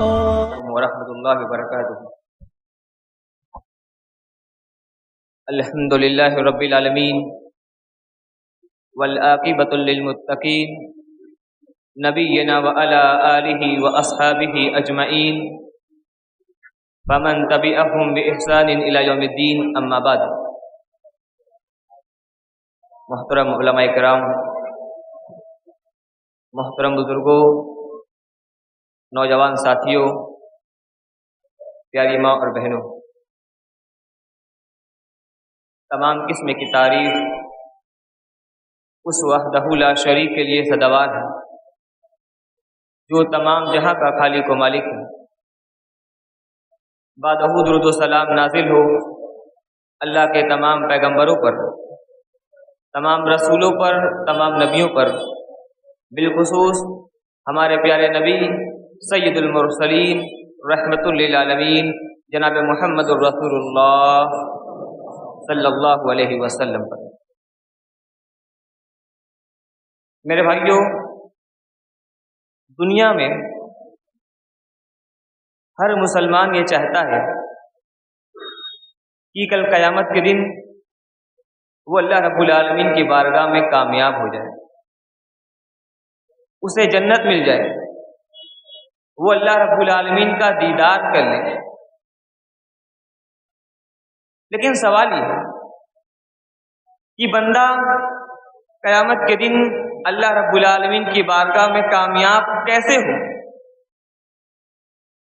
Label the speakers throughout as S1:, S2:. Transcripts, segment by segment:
S1: ورحمۃ اللہ وبرکاتہ۔ الحمد للہ رب العالمین والعاقبۃ للمتقین نبینا وعلی آلہ واصحابہ اجمعین فمن تبعہم بإحسان الی یوم الدین، اما بعد۔ محترم علماء کرام، محترم بزرگوں، نوجوان ساتھیوں، پیاری ماں اور بہنوں، تمام قسم کی تعریف اس وحدہ لا شریک کے لیے سزاوار ہے جو تمام جہاں کا خالق و مالک ہے۔ بعد درود و سلام نازل ہو اللہ کے تمام پیغمبروں پر، تمام رسولوں پر، تمام نبیوں پر، بالخصوص ہمارے پیارے نبی سید المرسلین رحمۃ للعالمین جناب محمد الرسول اللہ صلی اللہ علیہ وسلم پر۔ میرے بھائیوں، دنیا میں ہر مسلمان یہ چاہتا ہے کہ کل قیامت کے دن وہ اللہ رب العالمین کی بارگاہ میں کامیاب ہو جائے، اسے جنت مل جائے، وہ اللہ رب العالمین کا دیدار کر لے۔ لیکن سوال یہ ہے کہ بندہ قیامت کے دن اللہ رب العالمین کی بارگاہ میں کامیاب کیسے ہو؟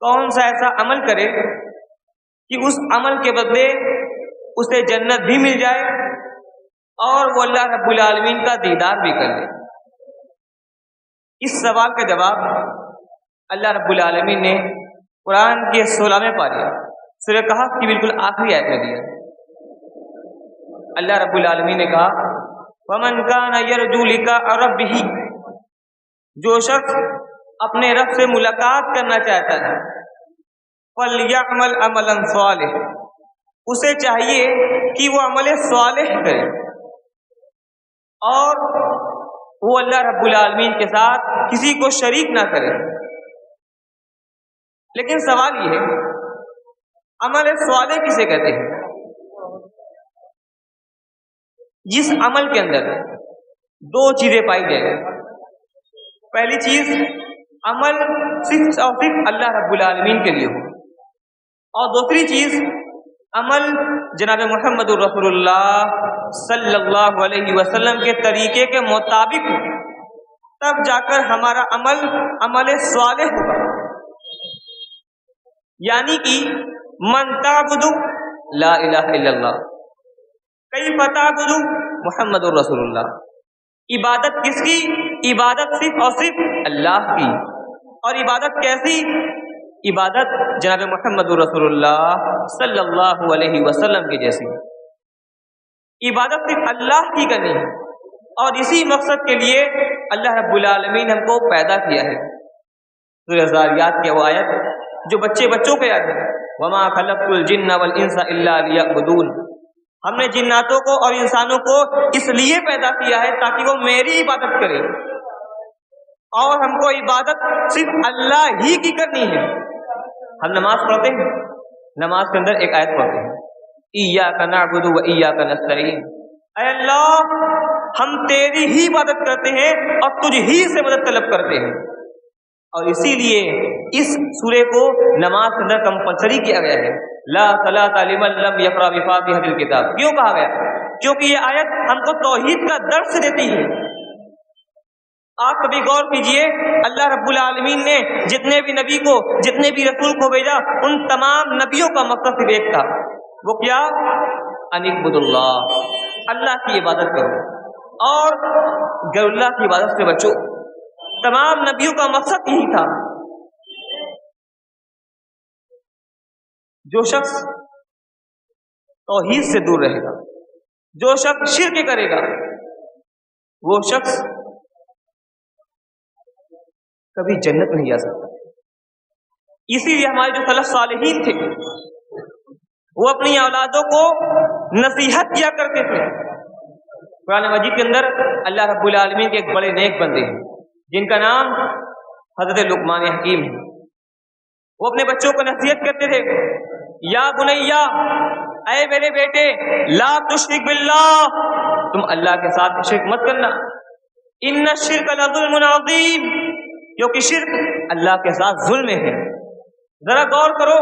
S1: کون سا ایسا عمل کرے کہ اس عمل کے بدلے اسے جنت بھی مل جائے اور وہ اللہ رب العالمین کا دیدار بھی کر لے؟ اس سوال کا جواب اللہ رب العالمین نے قرآن کے 16ویں پارے سورہ کہف کی بالکل آخری آیت میں دیا۔ اللہ رب العالمین نے کہا وَمَنْ كَانَ يَرْجُو لِقَاءَ رَبِّهِ، جو شخص اپنے رب سے ملاقات کرنا چاہتا ہے، فَلْيَعْمَلْ عَمَلًا صَالِحًا، اسے چاہیے کہ وہ عمل صالح کرے اور وہ اللہ رب العالمین کے ساتھ کسی کو شریک نہ کرے۔ لیکن سوال یہ ہے عمل صالح کسے کہتے ہیں؟ جس عمل کے اندر دو چیزیں پائی جائیں۔ پہلی چیز، عمل صرف اور صرف اللہ رب العالمین کے لیے ہو، اور دوسری چیز، عمل جناب محمد الرسول اللہ صلی اللہ علیہ وسلم کے طریقے کے مطابق ہو، تب جا کر ہمارا عمل صالح ہوگا۔ یعنی کہ من تعبد لا الہ الا اللہ کیف تعبد محمد الرسول اللہ، عبادت کس کی؟ عبادت صرف اور صرف اللہ کی۔ اور عبادت کیسی؟ عبادت جناب محمد الرسول اللہ صلی اللہ علیہ وسلم کی جیسی۔ عبادت صرف اللہ کی کرنی ہے، اور اسی مقصد کے لیے اللہ رب العالمین ہم کو پیدا کیا ہے۔ سورہ ذاریات کی وہ آیت جو بچوں کو یاد ہے، وما خلقت الجن والانس الا لیعبدون، ہم نے جناتوں کو اور انسانوں کو اس لیے پیدا کیا ہے تاکہ وہ میری عبادت کریں، اور ہم کو عبادت صرف اللہ ہی کی کرنی ہے۔ ہم نماز پڑھتے ہیں، نماز کے اندر ایک آیت پڑھتے ہیں، ایاک نعبد و ایاک نستعین، اے اللہ ہم تیری ہی عبادت کرتے ہیں اور تجھ ہی سے مدد طلب کرتے ہیں۔ اور اسی لیے اس سورے کو نماز کے اندر کمپلسری کیا گیا ہے، لا صلاۃ لمن لم یقرأ بفاتحۃ الکتاب۔ کیوں کہا گیا؟ کیونکہ یہ آیت ہم کو توحید کا درس دیتی ہے۔ آپ کبھی غور کیجئے، اللہ رب العالمین نے جتنے بھی نبی کو، جتنے بھی رسول کو بھیجا، ان تمام نبیوں کا مقصد صرف ایک تھا، وہ کیا؟ ان اعبدوا اللہ، اللہ کی عبادت کرو اور غیر اللہ کی عبادت سے بچو۔ تمام نبیوں کا مقصد یہی تھا۔ جو شخص توحید سے دور رہے گا، جو شخص شرک کرے گا، وہ شخص کبھی جنت نہیں جا سکتا۔ اسی لیے ہمارے جو سلف صالحین تھے وہ اپنی اولادوں کو نصیحت کیا کرتے تھے۔ قرآن مجید کے اندر اللہ رب العالمین کے ایک بڑے نیک بندے ہیں جن کا نام حضرت لقمان حکیم ہے۔ وہ اپنے بچوں کو نصیحت کرتے تھے، یا بنیا، اے میرے بیٹے، لا تشرک باللہ، تم اللہ کے ساتھ شرک مت کرنا، ان الشرک لظلم عظیم، کیونکہ شرک اللہ کے ساتھ ظلم ہے۔ ذرا غور کرو،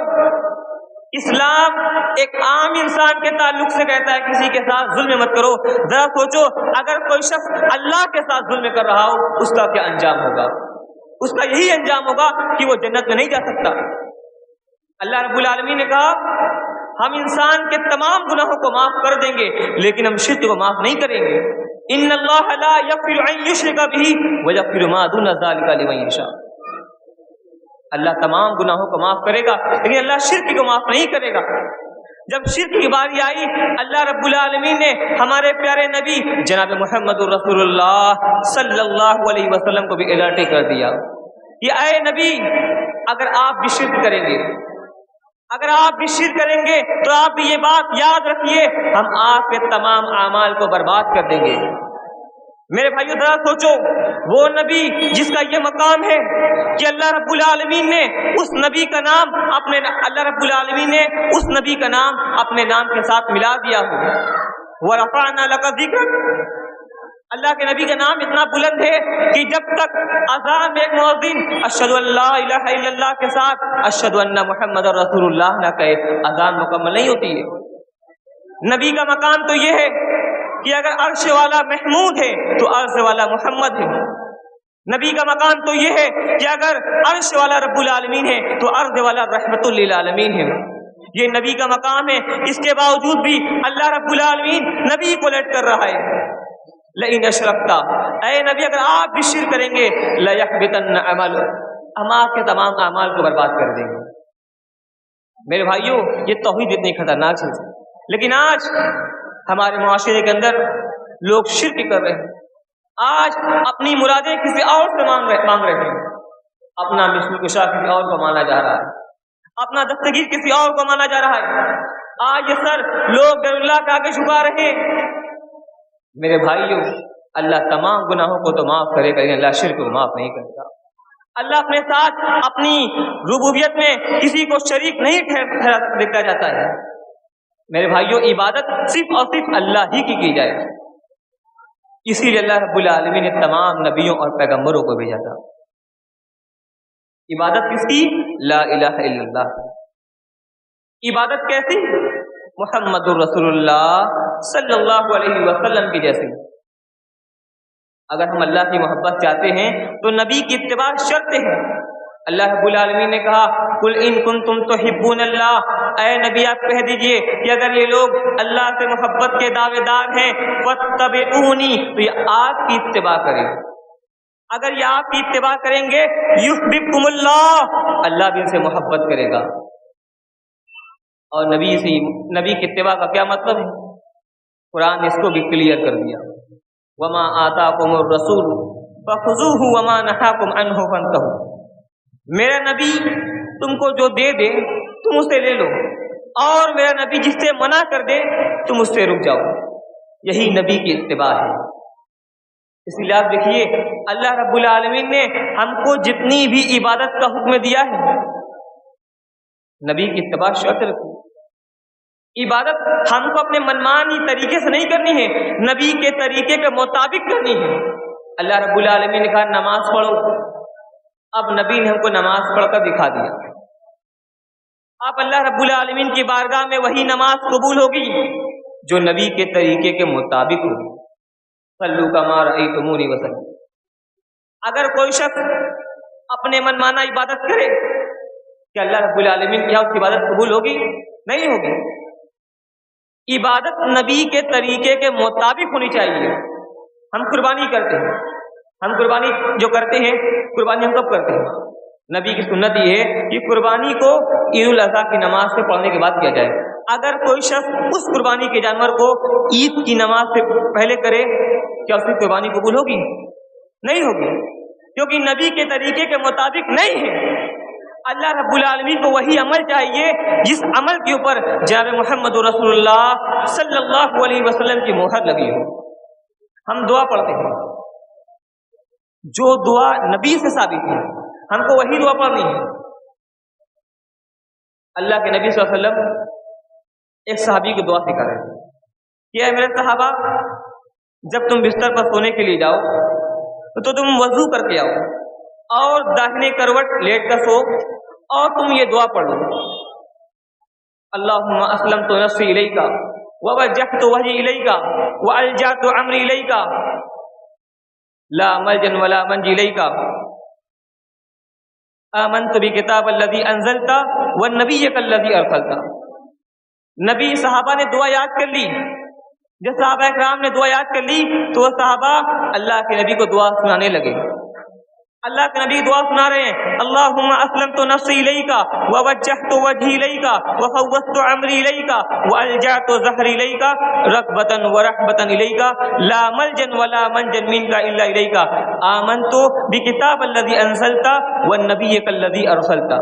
S1: اسلام ایک عام انسان کے تعلق سے کہتا ہے کسی کے ساتھ ظلم مت کرو، ذرا سوچو اگر کوئی شخص اللہ کے ساتھ ظلم کر رہا ہو اس کا کیا انجام ہوگا؟ اس کا یہی انجام ہوگا کہ وہ جنت میں نہیں جا سکتا۔ اللہ رب العالمین نے کہا ہم انسان کے تمام گناہوں کو معاف کر دیں گے لیکن ہم شرک کو معاف نہیں کریں گے۔ ان اللہ لا یغفر ان یشرک بہ ویغفر ما دون ذلک لمن یشاء، اللہ تمام گناہوں کو معاف کرے گا لیکن اللہ شرک کو معاف نہیں کرے گا۔ جب شرک کی باری آئی، اللہ رب العالمین نے ہمارے پیارے نبی جناب محمد رسول اللہ صلی اللہ علیہ وسلم کو بھی الرٹ کر دیا کہ اے نبی، اگر آپ بھی شرک کریں گے، اگر آپ بھی شرک کریں گے تو آپ بھی یہ بات یاد رکھیے، ہم آپ کے تمام اعمال کو برباد کر دیں گے۔ میرے بھائیو ذرا سوچو، وہ نبی جس کا یہ مقام ہے کہ اللہ رب العالمین نے اس نبی کا نام اپنے نام کے ساتھ ملا دیا ہو، وَرَفَعْنَا لَكَ ذِكْرَكَ، اللہ کے نبی کا نام اتنا بلند ہے کہ جب تک اذان میں ایک مؤذن اشہد ان لا الہ الا اللہ کے ساتھ اشہد ان محمد رسول اللہ نہ کہے، اذان مکمل نہیں ہوتی ہے۔ نبی کا مقام تو یہ ہے کہ اگر عرش والا محمود ہے تو عرش والا محمد ہے۔ نبی کا مقام تو یہ ہے کہ اگر عرش والا رب العالمین ہے تو عرش والا رحمت للعالمین ہے۔ یہ نبی کا مقام ہے، اس کے باوجود بھی اللہ رب العالمین نبی کو الرٹ کر رہا ہے، لئن اشرکت، اے نبی اگر آپ بھی شرک کریں گے لیحبطن عملک، ہم آپ کے تمام اعمال کو برباد کر دیں گے۔ میرے بھائیوں یہ توحید اتنی خطرناک چیز ہے، لیکن آج ہمارے معاشرے کے اندر لوگ شرک کر رہے ہیں، آج اپنی مرادیں کسی اور سے مانگ رہے ہیں، اپنا مثل کشا کسی اور کو مانا جا رہا ہے، اپنا دستگیر کسی اور کو مانا جا رہا ہے، آج یہ سر لوگ غیر اللہ کے آگے جھکا رہے ہیں۔ میرے بھائیوں اللہ تمام گناہوں کو تو معاف کرے گا لیکن اللہ شرک کو معاف نہیں کرے گا۔ اللہ اپنے ساتھ اپنی ربوبیت میں کسی کو شریک نہیں دیکھا جاتا ہے۔ میرے بھائیوں عبادت صرف اور صرف اللہ ہی کی جائے، اسی لیے اللہ رب العالمین نے تمام نبیوں اور پیغمبروں کو بھیجا تھا۔ عبادت کس کی؟ لا الہ الا اللہ۔ عبادت کیسی؟ محمد رسول اللہ صلی اللہ علیہ وسلم کی جیسی۔ اگر ہم اللہ کی محبت چاہتے ہیں تو نبی کی اتباع شرط ہے۔ اللہ رب العالمین نے کہا قل ان کنتم تحبون اللہ، اے نبی آپ کہہ دیجئے کہ اگر یہ لوگ اللہ سے محبت کے دعوے دار ہیں فاتبعونی، تو یہ آپ کی اتباع کریں، اگر یہ آپ کی اتباع کریں گے یحببکم اللہ، اللہ بھی ان سے محبت کرے گا۔ اور نبی کی اتباع کا کیا مطلب ہے؟ قرآن نے اس کو بھی کلیئر کر دیا، وما آتاکم الرسول فخذوہ وما نہاکم عنہ فانتہوا، میرا نبی تم کو جو دے دے تم اسے لے لو، اور میرا نبی جس سے منع کر دے تم اس سے رک جاؤ، یہی نبی کی اتباع ہے۔ اس لیے آپ دیکھیے اللہ رب العالمین نے ہم کو جتنی بھی عبادت کا حکم دیا ہے نبی کی اتباع شرط رکھی۔ عبادت ہم کو اپنے منمانی طریقے سے نہیں کرنی ہے، نبی کے طریقے کے مطابق کرنی ہے۔ اللہ رب العالمین نے کہا نماز پڑھو، اب نبی نے ہم کو نماز پڑھ کر دکھا دیا۔ اب اللہ رب العالمین کی بارگاہ میں وہی نماز قبول ہوگی جو نبی کے طریقے کے مطابق ہوگی۔ صلو کما رأیتمونی وصلوا۔ اگر کوئی شخص اپنے من مانا عبادت کرے کہ اللہ رب العالمین کیا اس کی عبادت قبول ہوگی؟ نہیں ہوگی۔ عبادت نبی کے طریقے کے مطابق ہونی چاہیے۔ ہم قربانی کرتے ہیں، ہم قربانی جو کرتے ہیں، قربانی ہم کب کرتے ہیں؟ نبی کی سنت یہ ہے کہ قربانی کو عید الاضحیٰ کی نماز سے پڑھنے کے بعد کیا جائے۔ اگر کوئی شخص اس قربانی کے جانور کو عید کی نماز سے پہلے کرے کیا اس کی قربانی قبول ہوگی؟ نہیں ہوگی، کیونکہ نبی کے طریقے کے مطابق نہیں ہے۔ اللہ رب العالمین کو وہی عمل چاہیے جس عمل کے اوپر جناب محمد رسول اللہ صلی اللہ علیہ وسلم کی مہر لگی ہو۔ ہم دعا پڑھتے ہیں، جو دعا نبی سے ثابت ہے ہم کو وہی دعا پڑھنی ہے۔ اللہ کے نبی صلی اللہ علیہ وسلم ایک صحابی کو دعا سکھا رہے تھے کہ اے میرے صحابہ، جب تم بستر پر سونے کے لیے جاؤ تو تم وضو کر کے آؤ اور داہنے کروٹ لیٹ کر سو اور تم یہ دعا پڑھ لو، اللہم اسلمت نفسی الیک ووجہت وجہی الیک والجأت امری الیک لا ملجا ولا منجا الیک آمنت بکتاب الذی انزلت والنبیک الذی ارسلت۔ نبی صحابہ نے دعا یاد کر لی، جب صحابہ اکرام نے دعا یاد کر لی تو وہ صحابہ اللہ کے نبی کو دعا سنانے لگے۔ اللہ کے نبی دعا سنا رہے ہیں، اللہم اسلمت نفسی الیک ووجہت وجہی الیک وفوضت امری الیک والجأت ظہری الیک رغبۃ ورہبۃ الیک لا ملجا ولا منجا منک الا الیک آمنت بکتاب الذی انزلت والنبیک الذی ارسلت۔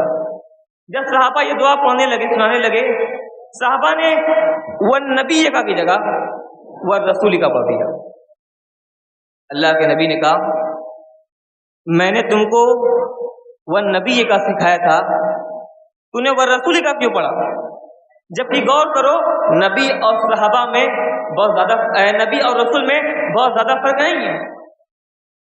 S1: جب صحابہ یہ دعا پڑھنے لگے، سنانے لگے، صحابہ نے والنبی کا کی جگہ والرسول کا پڑھ دیا۔ اللہ کے نبی نے کہا میں نے تم کو والنبی کا سکھایا تھا، تو نے والرسول کا کیوں پڑھا؟ جبکہ غور کرو، نبی اور صحابہ میں بہت زیادہ نبی اور رسول میں بہت زیادہ فرق نہیں ہے،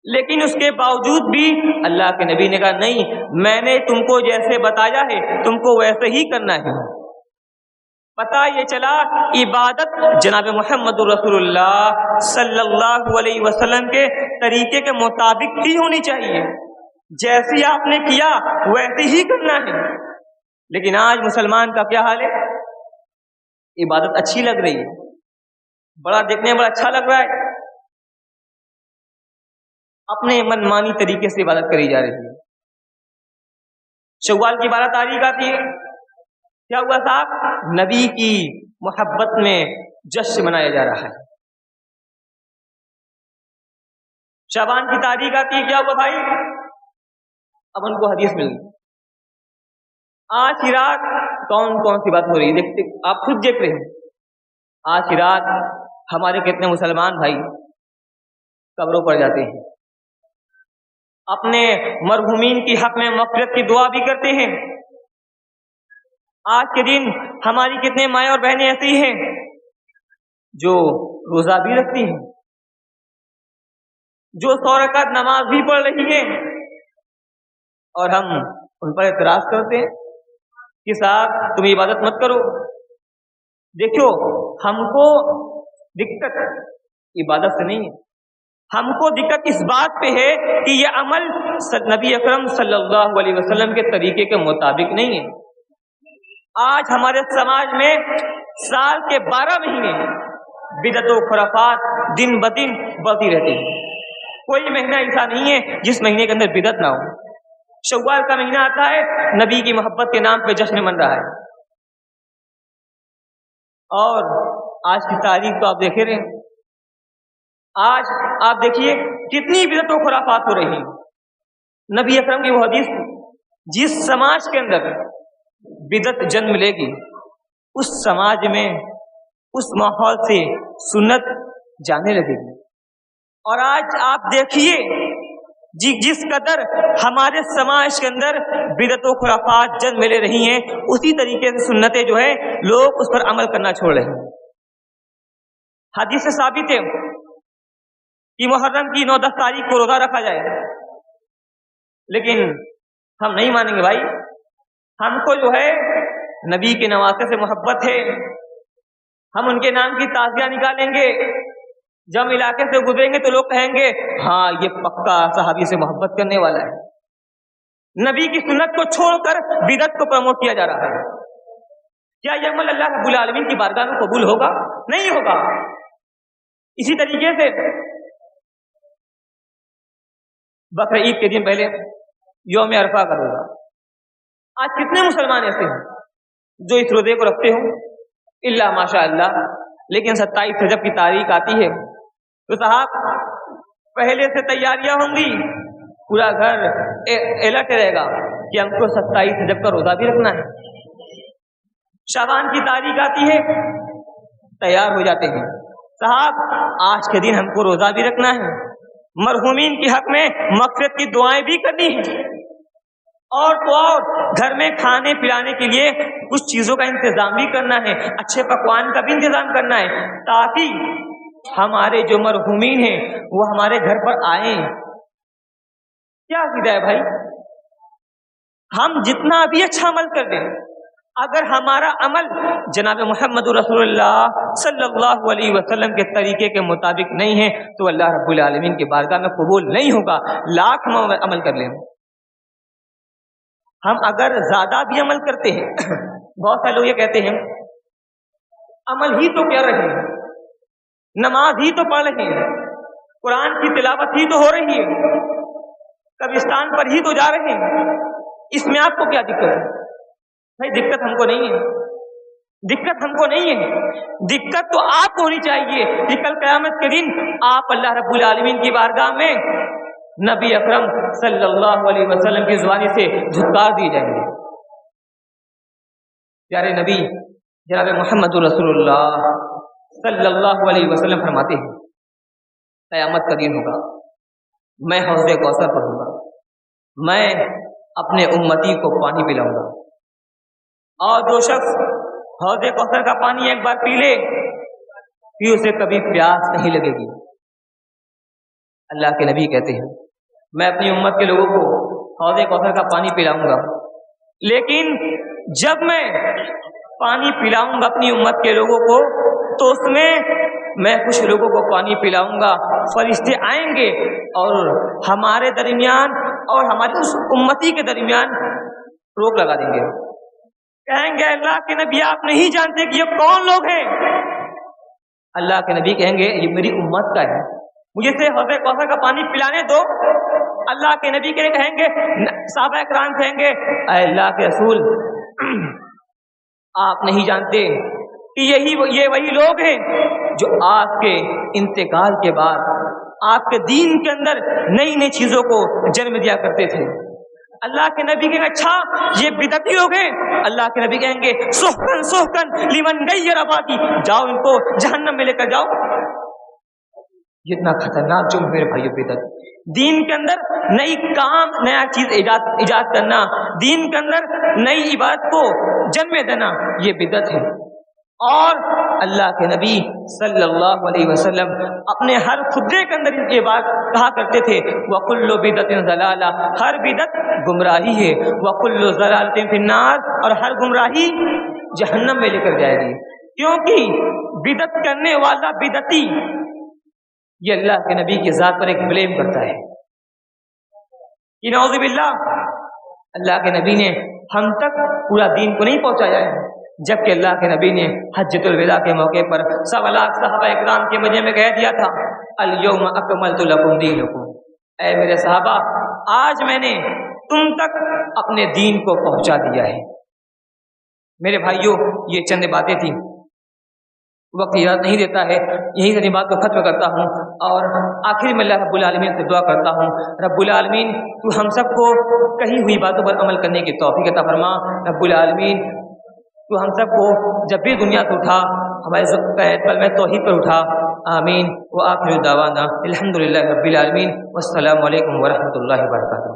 S1: لیکن اس کے باوجود بھی اللہ کے نبی نے کہا نہیں، میں نے تم کو جیسے بتایا ہے تم کو ویسے ہی کرنا ہے۔ پتہ یہ چلا عبادت جناب محمد رسول اللہ صلی اللہ علیہ وسلم کے طریقے کے مطابق ہی ہونی چاہیے، جیسی آپ نے کیا ویسے ہی کرنا ہے۔ لیکن آج مسلمان کا کیا حال ہے؟ عبادت اچھی لگ رہی ہے، بڑا دیکھنے میں بڑا اچھا لگ رہا ہے، اپنے من مانی طریقے سے عبادت کری جا رہی ہے۔ شوال کی 12 تاریخ آتی ہے، کیا ہوا صاحب؟ نبی کی محبت میں جشن منایا جا رہا ہے۔ شعبان کی تاریخ آتی ہے، کیا ہوا بھائی؟ اب ان کو حدیث مل گئی۔ آج کی رات کون کون سی بات ہو رہی ہے دیکھتے، آپ خود دیکھ رہے ہیں۔ آج کی رات ہمارے کتنے مسلمان بھائی قبروں پر جاتے ہیں، اپنے مرحومین کی حق میں مغفرت کی دعا بھی کرتے ہیں۔ آج کے دن ہماری کتنے مائیں اور بہنیں ایسی ہیں جو روزہ بھی رکھتی ہیں، جو 100 رکعت نماز بھی پڑھ رہی ہیں، اور ہم ان پر اعتراض کرتے ہیں کہ صاحب تم عبادت مت کرو۔ دیکھو، ہم کو دقت عبادت سے نہیں ہے، ہم کو دقت اس بات پہ ہے کہ یہ عمل نبی اکرم صلی اللہ علیہ وسلم کے طریقے کے مطابق نہیں ہے۔ آج ہمارے سماج میں سال کے 12 مہینے بدعت و خرافات دن بدن بڑھتی رہتی ہے۔ کوئی مہینہ ایسا نہیں ہے جس مہینے کے اندر بدعت نہ ہو۔ شوال کا مہینہ آتا ہے، نبی کی محبت کے نام پہ جشن من رہا ہے، اور آج کی تاریخ تو آپ دیکھ رہے ہیں۔ آج آپ دیکھیے کتنی بدعت و خرافات ہو رہی ہیں۔ نبی اکرم کی وہ حدیث، جس سماج کے اندر بدعت جنم لے گی اس سماج میں اس ماحول سے سنت جانے لگے گی۔ اور آج آپ دیکھیے جس قدر ہمارے سماج کے اندر بدعت و خرافات جنم لے رہی ہیں، اسی طریقے سے سنتیں جو ہے لوگ اس پر عمل کرنا چھوڑ رہے ہیں۔ حدیث سے ثابت ہے کہ محرم کی 9-10 تاریخ کو روزہ رکھا جائے، لیکن ہم نہیں مانیں گے بھائی۔ ہم کو جو ہے نبی کے نواسے سے محبت ہے، ہم ان کے نام کی تعزیہ نکالیں گے، جب ہم علاقے سے گزریں گے تو لوگ کہیں گے ہاں یہ پکا صحابی سے محبت کرنے والا ہے۔ نبی کی سنت کو چھوڑ کر بدعت کو پروموٹ کیا جا رہا ہے۔ کیا یہ عمل اللہ رب العالمین کی بارگاہ میں قبول ہوگا؟ نہیں ہوگا۔ اسی طریقے سے بقر عید کے دن پہلے یوم عرفہ کا روزہ، آج کتنے مسلمان ایسے ہیں جو اس روزے کو رکھتے ہوں؟ الا ماشاء اللہ۔ لیکن 27 رجب کی تاریخ آتی ہے تو صاحب پہلے سے تیاریاں ہوں گی، پورا گھر الرٹ رہے گا کہ ہم کو 27 رجب کا روزہ بھی رکھنا ہے۔ شعبان کی تاریخ آتی ہے، تیار ہو جاتے ہیں، صاحب آج کے دن ہم کو روزہ بھی رکھنا ہے، مرحومین کے حق میں مغفرت کی دعائیں بھی کرنی ہیں۔ اور تو اور گھر میں کھانے پلانے کے لیے کچھ چیزوں کا انتظام بھی کرنا ہے، اچھے پکوان کا بھی انتظام کرنا ہے، تاکہ ہمارے جو مرحومین ہیں وہ ہمارے گھر پر آئیں۔ کیا عقیدہ ہے بھائی؟ ہم جتنا بھی اچھا عمل کر دیں، اگر ہمارا عمل جناب محمد رسول اللہ صلی اللہ علیہ وسلم کے طریقے کے مطابق نہیں ہے تو اللہ رب العالمین کی بارگاہ میں قبول نہیں ہوگا، لاکھ ہم عمل کر لیں۔ ہم اگر زیادہ بھی عمل کرتے ہیں، بہت سارے لوگ یہ کہتے ہیں عمل ہی تو کر رہے ہیں، نماز ہی تو پڑھ رہے ہیں، قرآن کی تلاوت ہی تو ہو رہی ہے، قبرستان پر ہی تو جا رہے ہیں، اس میں آپ کو کیا دقت ہے؟ بھائی دقت ہم کو نہیں ہے، دقت ہم کو نہیں ہے، دقت تو آپ کو ہونی چاہیے کہ کل قیامت کے دن آپ اللہ رب العالمین کی بارگاہ میں نبی اکرم صلی اللہ علیہ وسلم کی زبانی سے جھکار دیے جائیں گے۔ پیارے نبی جناب محمد رسول اللہ صلی اللہ علیہ وسلم فرماتے ہیں قیامت کا دن ہوگا، میں حوض کوثر پر ہوں گا، میں اپنے امتی کو پانی پلاؤں گا، اور جو شخص حوض کوثر کا پانی ایک بار پی لے پھر اسے کبھی پیاس نہیں لگے گی۔ اللہ کے نبی کہتے ہیں میں اپنی امت کے لوگوں کو حوض کوثر کا پانی پلاؤں گا، لیکن جب میں پانی پلاؤں گا اپنی امت کے لوگوں کو تو اس میں کچھ لوگوں کو پانی پلاؤں گا، فرشتے آئیں گے اور ہمارے درمیان اور ہماری اس امتی کے درمیان روک لگا دیں گے، کہیں گے اللہ کے نبی آپ نہیں جانتے کہ یہ کون لوگ ہیں؟ اللہ کے نبی کہیں گے یہ میری امت کا ہے، مجھے سے حوض کوثر کا پانی پلانے دو۔ اللہ کے نبی کے کہیں گے، صحابہ کرام کہیں گے اے اللہ کے رسول آپ نہیں جانتے کہ یہ وہی لوگ ہیں جو آپ کے انتقال کے بعد آپ کے دین کے اندر نئی نئی چیزوں کو جنم دیا کرتے تھے۔ اللہ کے نبی کہیں گے اچھا یہ بدعتی لوگ ہیں؟ اللہ کے نبی کہیں گے سحقن سحقن لمن غیر آبادی، جاؤ ان کو جہنم میں لے کر جاؤ۔ کتنا خطرناک جو میرے بھائیو بدعت، دین کے اندر نئی کام نیا چیز ایجاد کرنا، دین کے اندر نئی عبادت کو جنم دینا، یہ بدعت ہے۔ اور اللہ کے نبی صلی اللہ علیہ وسلم اپنے ہر خطبے کے اندر یہ بات کہا کرتے تھے وَكُلُّ بِدْعَةٍ ضَلَالَةٍ، ہر بدعت گمراہی ہے، وَكُلُّ ضَلَالَةٍ فِي النَّارِ، اور ہر گمراہی جہنم میں لے کر جائے گی، کیونکہ بدعت کرنے والا بدعتی یہ اللہ کے نبی کی ذات پر ایک بلیم کرتا ہے کہ نعوذ باللہ اللہ کے نبی نے ہم تک پورا دین کو نہیں پہنچایا ہے، جبکہ اللہ کے نبی نے حجۃ الوداع کے موقع پر 1.25 لاکھ صحابہ اکرام کے مجمع میں کہہ دیا تھا الیوم اکملت لکم دینکم، اے میرے صحابہ آج میں نے تم تک اپنے دین کو پہنچا دیا ہے۔ میرے بھائیوں یہ چند باتیں تھیں، وقت یاد نہیں دیتا ہے، یہی ساری بات کو ختم کرتا ہوں اور آخر میں اللہ رب العالمین سے دعا کرتا ہوں رب العالمین تو ہم سب کو کہی ہوئی باتوں پر عمل کرنے کی توفیق عطا فرما، رب العالمین تو ہم سب کو جب بھی دنیا سے اٹھا ہمارے پل میں توحید پر اٹھا، آمین۔ وآخر دعوانا الحمدللہ رب العالمین، والسلام علیکم ورحمۃ اللہ وبرکاتہ۔